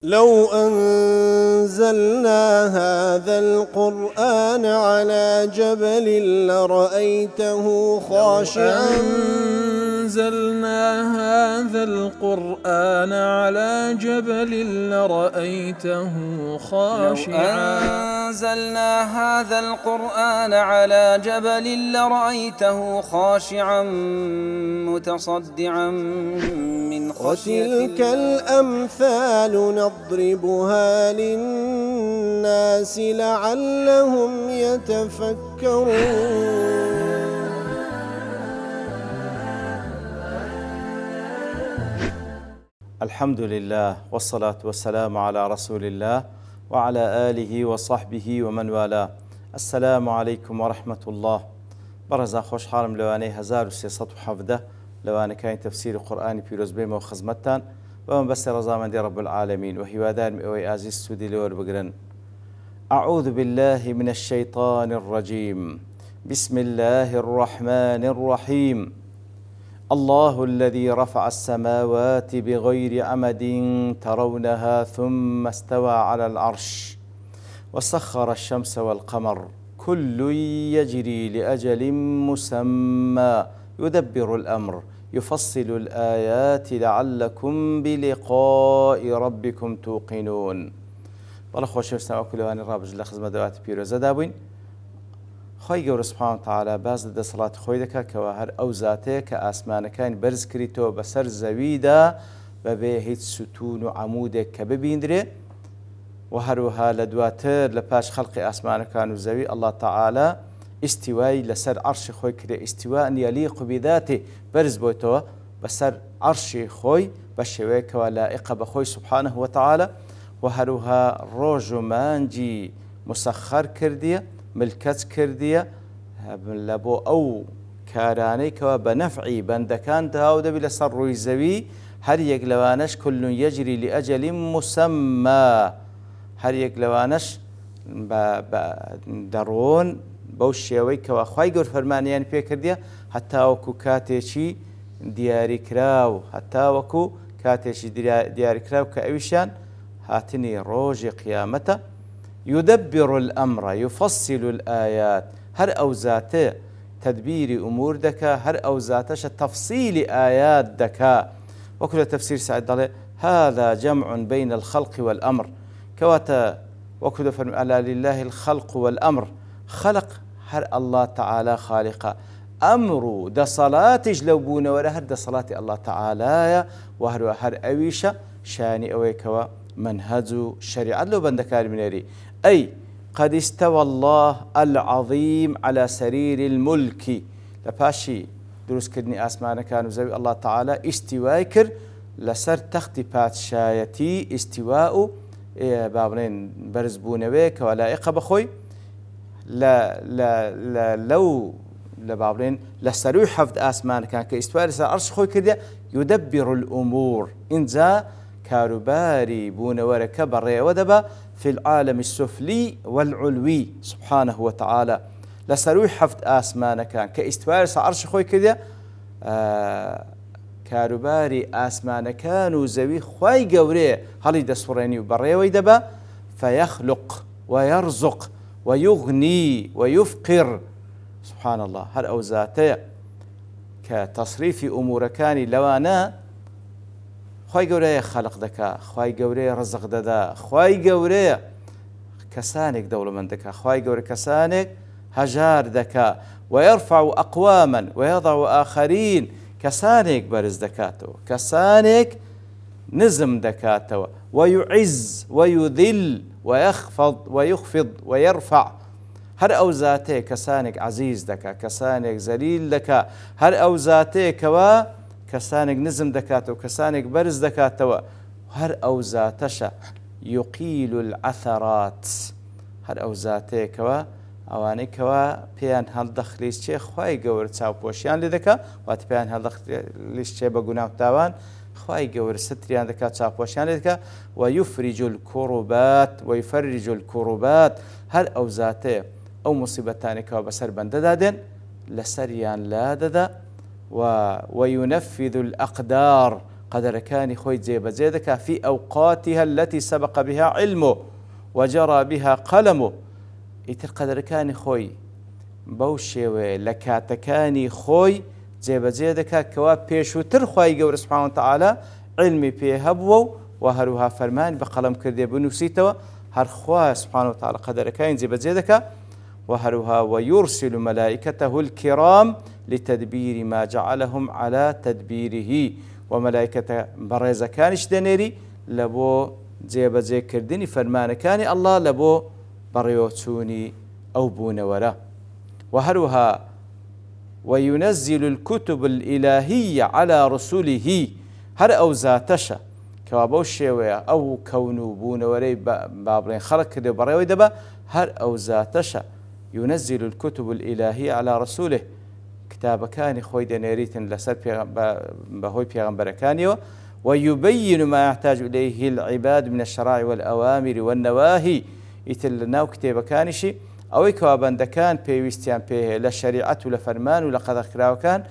لو أنزلنا هذا القرآن على جبل لرأيته خاشعا أنزلنا هذا القرآن على جبل لرأيته خاشعا أنزلنا هذا القرآن على جبل لرأيته خاشعا متصدعا من خشية وتلك الأمثال نضربها للناس لعلهم يتفكرون. الحمد لله والصلاة والسلام على رسول الله وعلى آله وصحبه ومن والاه. السلام عليكم ورحمة الله. برزا خوش حالم لواني 1317 لواني كاين تفسير قرآن بيروز بيمو وخزمتان ومن بس رضامن دي رب العالمين وهوادان مئوي آزيز سودي لور بقرن. أعوذ بالله من الشيطان الرجيم. بسم الله الرحمن الرحيم. الله الذي رفع السماوات بغير عمد ترونها ثم استوى على العرش وسخر الشمس والقمر كل يجري لأجل مسمى يدبر الأمر يفصل الآيات لعلكم بلقاء ربكم توقنون. بەڵە خۆشەویستان ئەو کلێوانی ڕابژ لە خزمەت دەواتی پیرۆزەدا بووین. خۆی گەورە سوبحانە وتەعالا باز لە دەسەڵاتی خۆی دەکات کەوا هەر ئەو زاتەیە کە ئاسمانەکانی بەرز کردیتەوە بەسەر زەویدا بەبێ هیچ ستون و عەمودێک کە ببیندرێ و هەروەها لە دواتر لە پاش خەڵقی ئاسمانەکان و زەوی ئەڵڵا تەعالا ئیستیوای لەسەر عەرشی خۆی کرێ ئیستیوان یەلیق بذاته بەرز بۆیتەوە بەسەر عەرشی خۆی بە شێوەیەکەوە لائقە بە خۆی سوبحانەه وتەعالا و هەروها ڕۆژ و مانگی مسەخەر کردیە ملکەت کردیە لە بۆ ئەو کارانەی کەوا بە نەفعی بەندەکان تەواو دەبی لەسەر ڕووی زەوی هەر یەک لەوانەش كل يجري لأجل مسمى هەر یەک لەوانەش دەڕۆن بەو شێوەی کەوا خوای گەور فەرمانیان پێ کردیە هەتا وەکو کاتێکی دیاریکراو هەتا وەکو کاتێکی دیاریکراو کە ئەویشیان هاتنی ڕۆژی قیامەتە. يدبر الأمر يفصل الآيات هر أو ذاته تدبير أمور دكا هر أو ذاتش تفصيل آيات دكا. وكل تفسير سعد ضلي هذا جمع بين الخلق والأمر كواتا وكل فرم ألا لله الخلق والأمر خلق هر الله تعالى خالقا أمر دا صلاة جلوبون ولا هر دا صلاة الله تعالى وهر أويشة شاني أويكوا منهج شريعة لو بندكار منيري أي قد استوى الله العظيم على سرير الملك لباشي دروس كدني آسمان كانوا زوي الله تعالى استواء كر لسر تختي باتشايتي استواء بابنين برزبونويك ولائقة بخوي لا لو لبابنين لسروي حفظ آسمان كان كاستواء لسر عرش خوي كده يدبر الأمور إنزا كاروباري بونورك بري ودبا في العالم السفلي والعلوي سبحانه وتعالى لسروي حفظ آسمان كان كاستوارس عرش خوي كده كاروباري آسمان كان وزوي خوي قوري هلي دسوريني وبري ودبا فيخلق ويرزق ويغني ويفقر سبحان الله هل أوزاته كتصريف أمور كان لوانا خوای گەورەیە خەلق دەکا خوای گەورەیە ڕزق دەدا خوای گەورەیە کەسانێک دەوڵەمەند دەکا خوای گەورە کەسانێک هەژار دەکا ويرفع أقواما ويضع آخرين کەسانێک بەرز دەکاتەوە کەسانێک نزم دەکاتەوە ويعز ويذل ويخفض ويرفع هەر ئەو زاتەیە کەسانێک عەزیز دەکا کەسانێک زەلیل دەکا هەر ئەو زاتەیە کەوا کەسانێک نزم دەکاتەوە کەسانێک بەرز دەکاتەوە هەر ئەو زاتەشە يقيل العثرات هەر ئەو زاتەیەکەوە ئەوانەی کەوا پێیان هەڵدەخلیس چێ خوای گەورە چاوپۆشیان لێ دەکا واتە پێیان هەڵدەخلیس چێ بە گوناه و تاوان خوای گەورە ستریان دەکات چاوپۆشیان لێ دەکا ويفرج الكربات ويفرج الكربات هەر ئەو زاتەیە ئەو موسیبەتانێکەوە بەسەر بەندەدا دێن لەسەریان لا دەدا وينفذ الأقدار قەدەرەکانی خۆی جێبەجێ دەکا في ئەوقاتها التي سبق بها علمه وجرى بها قلمه. ئیتر قەدەرەکانی خۆی بەو شێوەیە لە کاتەکانی خۆی جێبەجێ دەکات کەوا پێشووتر خوای گەورە سوبحانه وتعالى علمی پێ هەبووە و هەروها فەرمانی بە قەڵەم کردێ بنووسیتەوە. هەر خوا سوبحانه وتعالى قەدەرەکانی جێبەجێ دەکات و هەروها ويرسل ملائكته الكرام لتدبير ما جعلهم على تدبيره وملائكته بەڕێزەکانیش دەنێری لە بۆ جێبەجێکردنی فەرمانەکانی ئەڵڵا لە بۆ بەڕێوەچوونی ئەو بوونەوەرە. وهروها وينزل الكتب الإلهية على رسله هر أو ذاتشا كوابو الشيوية أو كونو بونوري بابرين خلق كده بريوي دبا هر أو ذاتشا ينزل الكتب الإلهية على رسوله كتاب كان خوي دنيريتن لسر بهوي بيغمبركانيو ويبين ما يحتاج إليه العباد من الشرائع والأوامر والنواهي يتلناو كتاب كانشي ئەوەی کەوا بەندەکان پێویستیان پێهەیە لە شەریعەت و لە فەرمان و لە قەدەغکراوەکان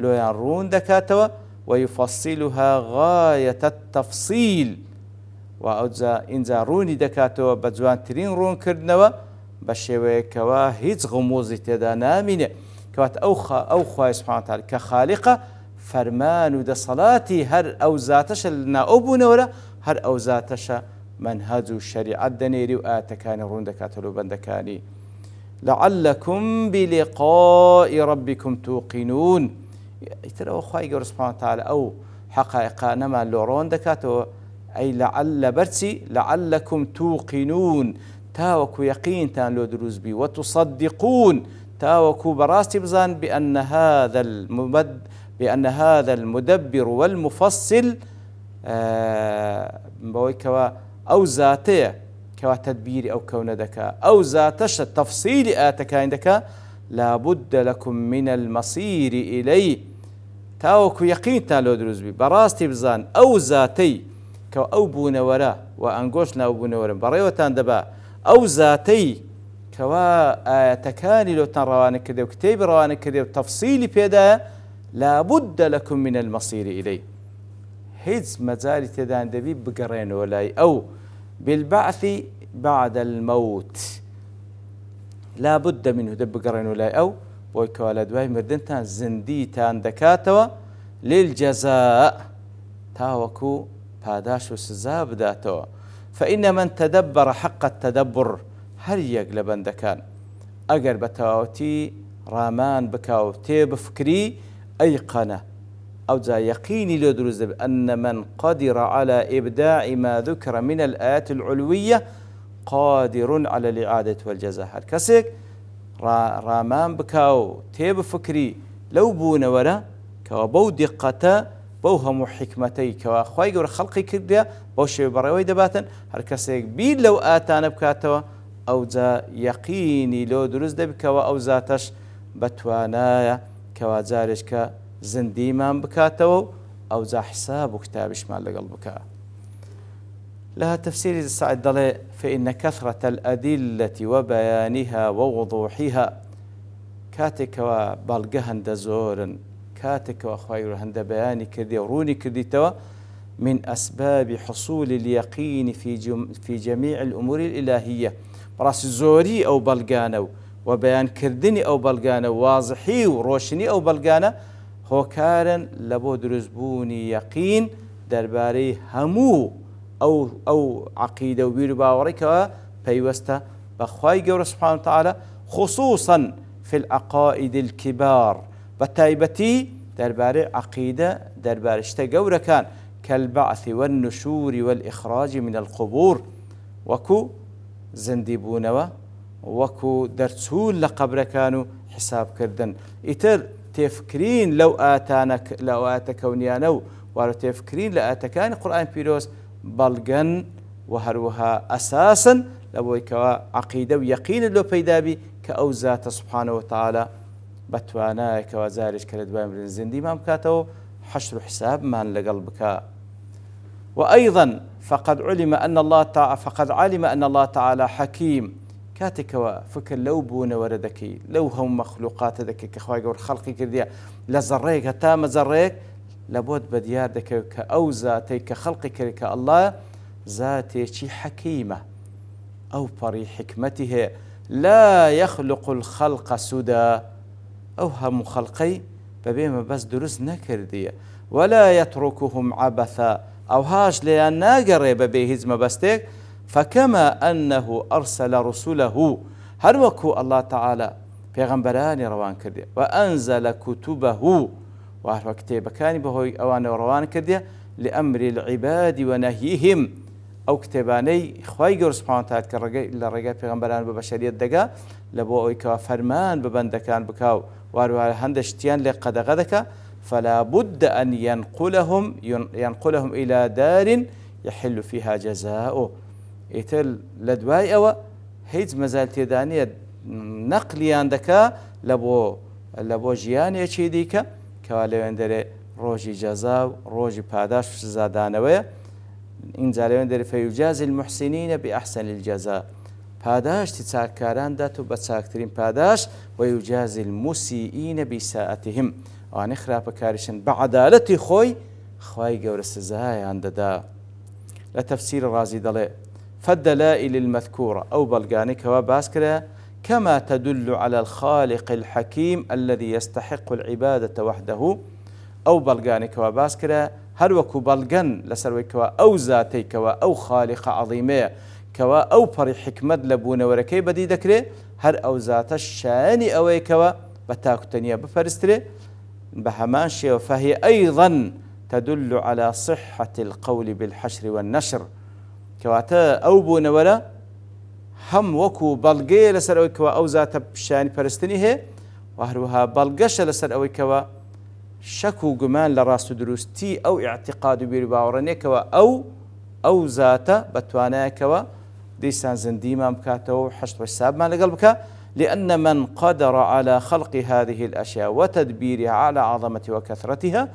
لۆیان ڕوون دەکاتەوە ويفصلها غاية التفصيل و ئینجا ڕوونی دەکاتەوە بە جوانترین ڕوونکردنەوە بە شێوەیەکەوە هیچ غموزی تێدا نامینێ کەواتە ئەو خوای سوبحانه وتعالى کە خالقە فەرمان و دەسەڵاتی هەر ئەو زاتەشە لەناو ئەو بوونەوەرە هەر ئەو زاتەشە منهج و شەریعەت دەنێری و ئاەتەکانی ڕوون دەکاتەوە بەندەکانی. لعلكم بلقاء ربكم توقنون. ئیتر ئەوە خوای گەورە سوبحانه وتعالى ئەو حەقایقانەمان لۆڕۆن دەکاتەوە ئەی لعل بەرچی لعلكم توقنون تاوەکو یەقینتان لۆ دروست بی وتصدقون تاوەکو بەڕاستی بزان بأن هذا المدبر والمفصل بەوەی کەوا ئەو زاتەیە کەوا تدبیری ئەو کەونە دەکا ئەو زاتەشە تەفسیلی ئاتەکانی دەکا لابد لكم من المصير إليه تاوەکو یەقینتان لۆ دروست بی بەڕاستی بزان ئەو زاتەی کە ئەو بوونەوەرە و ئەنگۆش ناو بوونەوەرە بەڕێوەتان دەبا ئەو زاتەی کەوا ئاەتەکانی لۆتان ڕەوانە کردێ و کتێبی ڕەوانە کردێ و تەفسیلی پێدایە لابد لكم من المصير إليه هیچ مەجاری تێدان دەبی بگەڕێنەوە لای ئەو بالبعث بعد الموت لابد منه دە بگەڕێنەوە لای ئەو بۆی کەوا لە دوای مردنتان زیندیتان دەکاتەوە للجەزاء تاوەکو پاداش و سزا بداتەوە. فإن من تدبر حق التدبر هەر یەک لە بەندەکان ئەگەر بە تەواوەتی ڕامان بکا و تێبفکری ئەیقەنە أو جا يقيني لو دروز أن من قدر على إبداع ما ذكر من الآيات العلوية قادر على الإعادة والجزاء. هر كسيك رامان بكاو تيب فكري لو بون ورا كوا بو دقة بوهم حكمتي كوا خواي جور خلقي كده بوشي براوي دباتن هر كسيك بيد لو آتانا بكاتوا أو جا يقيني لو دروز بكوا أو زاتش بتوانايا كوا جارش ك زنديمان بكاتو أو ذا حساب وكتابشمان لقل بكاء. لها تفسير السعد ضلي فإن كثرة الأدلة وبيانها ووضوحها كاتك وبلغهن دزورن كاتك وخير هند بياني كردي وروني كردي توا من أسباب حصول اليقين في جميع الأمور الإلهية براس زوري أو بلغانو وبيان كردني أو بلغانو واضحي وروشني أو بلغانو هۆکارن لە بۆ دروستبوونی یەقین دەربارەی هەموو ئەو عەقیدە و بیر و باوەڕێکەوە پەیوەستە بە خوای گەورە سوبحانه وتعالى خصوصا في العقائد الكبار بەتایبەتی دەربارەی عەقیدە دەربارەی شتە گەورەکان كالبعث والنشور والإخراج من القبور وەکو زندی بوونەوە وەکو دەرچوون لە قەبرەکان و حسابکردن. ئیتر تفكرين لو آتا كونيانو وارو تفكرين لآتكان القرآن بيروس بلغن وهروها أساسا لو كوا عقيدة ويقين لو بيدابي كأوزات سبحانه وتعالى بتوانا كوا زارش كالدوام من الزندي ما مكاتو حشر حساب من لقلبك. وأيضا فقد علم أن الله تعالى حكيم كاتك فكر لو بون وردكي لو هم مخلوقات ذكي كخواي قور خلقي كرديا لزريك هتا مزريك لە بۆت بەدیار دەکەوێت کە ئەو زاتەی کە خەڵقی کرد کە ئەڵڵا زاتێکی حەکیمە، ئەو پەڕی حکمەتی هەیە. لا يخلق الخلق سودا، ئەو هەموو خەڵقەی بەبێ مەبەست دروست نەکردیە. ولا يتركهم عبثا، ئەوهاش لێیان ناگەڕێ بەبێ هیچ مەبەستێک. فكما أنه أرسل رسله، هەر وەکو الله تعالى پێغەمبەرانی ڕەوان کردێ، وأنزل كتبه، و هەروە کتێبەکانی بەهۆی ئەوانەوە ڕەوان کردێ، لأمر العباد ونهيهم، ئەو کتێبانەی خوای گەورە سوبحانه وتعالى کە لە ڕێگای پێغەمبەران بە بەشەریەت دەگا لە بۆ ئەوەی کەوا فەرمان بە بەندەکان بکاو، واروایە هەندێک شتیان لێ قەدەغە دەکا. فلا بد أن ينقلهم إلى دار يحل فيها جزاؤه. ئیتر لە دوای ئەوە هیچ مەزال تێدا نیە نەقلیان دەکا لە بۆ ژیانێکی دیکە کەوا لەوێن دەرێ ڕۆژی جەزا و ڕۆژی پاداش و سزادانەوەیە. اینجا لەوێن دەرێ فەیوجازی المحسنین بأحسن الجزاء، پاداشتی چاککاران دات و بە چاکترین پاداش، وەیوجازی المسیئین بإساءتهم، ئەوانەی خراپەکاریشن بە عەدالەتی خۆی خوای گەورە سزایان دەدا. لە تەفسیر ڕازی دەڵێ فالدلائل المذكورة، أو بلغاني كوا باسكرا كما تدل على الخالق الحكيم الذي يستحق العبادة وحده، أو بلغاني كوا باسكرا هر وكو بلغن لسروي كوا أو ذاتي كوا أو خالق عظيمة كوا أو بري حكمة لبون وركي بدي ذكره هر أو ذات الشاني أوي كوا بتاكو تنيا بفرستري بهمان شيء. فهي أيضا تدل على صحة القول بالحشر والنشر، کەواتە ئەو بوونەوەرە هەم وەکو بەڵگەیە لەسەر ئەوەی کەوا ئەو زاتە پیشانی پەرستنی هەیە، و هەروەها بەڵگەشە لەسەر ئەوەی کەوا شەک و گومان لە ڕاست و دروستی ئەو ئیعتیقاد و بیر و باوەڕە نێکەوە ئەو زاتە بەتوانایەکەوە دیسان زندیمان بکاتەوە و حەشت و حسابمان لەگەڵ بکە. لأن من قدر على خلق هذه الأشياء وتدبيرها على عظمة وكثرتها،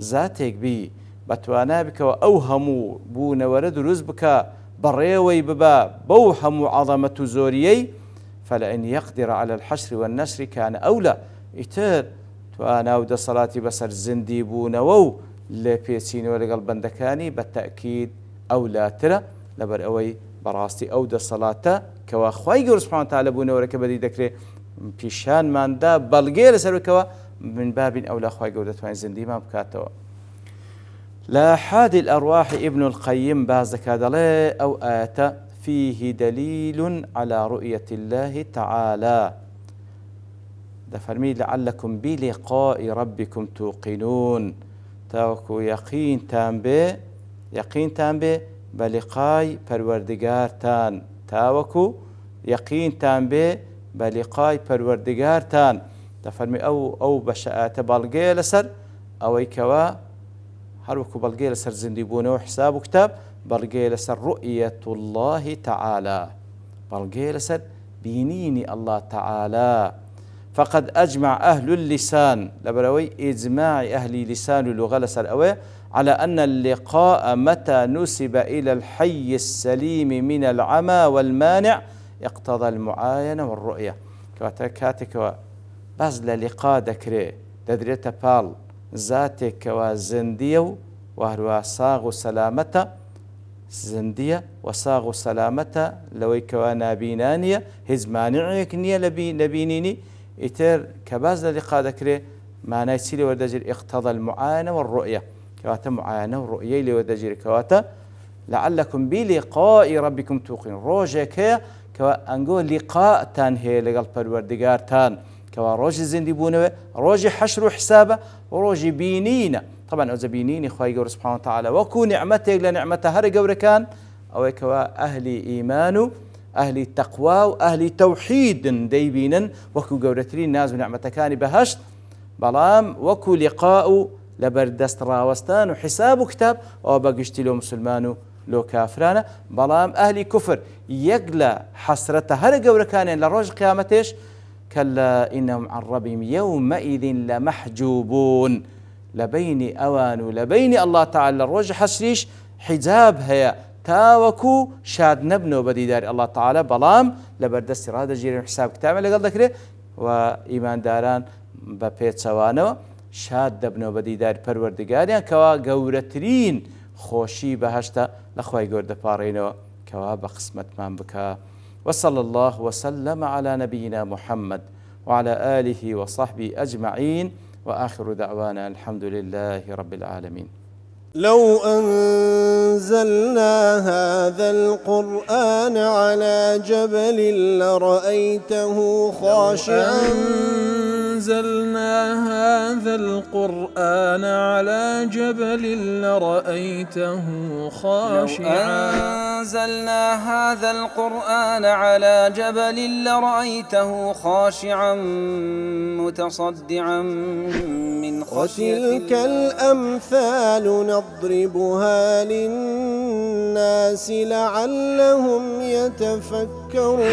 ذاتێک بی بەتوانای بکەوە ئەو هەموو بوونەوەرە دروست بکە بەڕێوەی ببا بەو هەموو عەظەمەت و زۆریەی. فلئن يقدر على الحشر والنشر كان أولى، ئیتر توانا و دەسەڵاتی بەسەر زندی بوونەوە و لێ پێچینەوە لەگەڵ بەندەکانی بە تەئکید ئەولاترە، لەبەر ئەوەی بەڕاستی ئەو دەسەڵاتە کەوا خوای گەورە سوبحانه وتعالى بوونەوەرەکە بەدی دەکرێت پیشانماندا بەڵگەیە لەسەرەوەکەوە من بابین ئەولا خوای گەورە دەتوانێت زندیمان بکاتەوە. لا حاد الأرواح ابن القيم باز دەڵێ أو آية فيه دليل على رؤية الله تعالى، دەفەرمی لعلكم بلقاء ربكم توقنون، تاوەکو یەقینتان بێ بە لقای پەروەردگارتان، تاوەکو یەقینتان بێ بە لقای پەروەردگارتان. دەفەرمی ئەو بەشایەتە بەڵگەیە لەسەر ئەوەی کەوا هەروەکو بەڵگەیە لەسەر زیندی بوونەوە حساب و کتاب، بەڵگەیە لەسەر رؤية الله تعالى، بەڵگەیە لەسەر بینینی الله تعالى. فقد أجمع أهل اللسان، لبروي إجماع أهل لسان اللغة لسر أوي، على أن اللقاء متى نسب إلى الحي السليم من العمى والمانع اقتضى المعاينة والرؤية. كاتك بس للقاء دكري ددريتا بال ذاتك وزندية وهو صاغ سلامته زندية وصاغ سلامته لويك ونابينانية هز مانعك نية لبينيني إتر كباز للقاء دكري معناه سيلي ودجر اقتضى المعاينة والرؤية، كواتا معاينة والرؤية اللي ودجر كواتا لعلكم بلقاء ربكم توقنون. روجك كوا أنجو لقاء تان هي لقلب الوردقار تان كوا روج زندي بونوي روج حشر حسابه وروج بينينا. طبعا أوزا بينيني خواهي قول سبحانه وتعالى وكو نعمتك لنعمته هر قول كان أو كوا أهل إيمانه أهل تقوى وأهل توحيد ديبينا وكو قولترين ناز ونعمته كان بهشت بلام وكو لقاء لبردست راوستان وحساب كتاب أو بقشتي لو مسلمان لو كافران بلام أهل كفر يقلى حسرته هر قول كان لروج قيامتش كلا إنهم عن ربهم يومئذ لمحجوبون لبين أوان ولبين الله تعالى الروج حسريش حجاب هيا تاوكو شاد نبنو بدي دار الله تعالى بلام لبردست رادة جيرين حساب كتاب اللي قال ذكره وإيمان داران ببيت سوانو شاد دەبنەوە بە دیدار پەروەردگاریان کەوا گەورەترین خۆشی بەهەشتە لە خوای گەورە دەپاڕێنەوە کەوا بە قسمەتمان بکە. وصلى الله وسلم على نبينا محمد وعلى آله وصحبه أجمعين وآخر دعوانا الحمد لله رب العالمين. لو أنزلنا هذا القرآن على جبل لرأيته خاشعا أنزلنا هذا القرآن على جبل لرأيته خاشعا أنزلنا هذا القرآن على جبل لرأيته خاشعا متصدعا من خشية الله. وتلك الأمثال نضربها للناس لعلهم يتفكرون.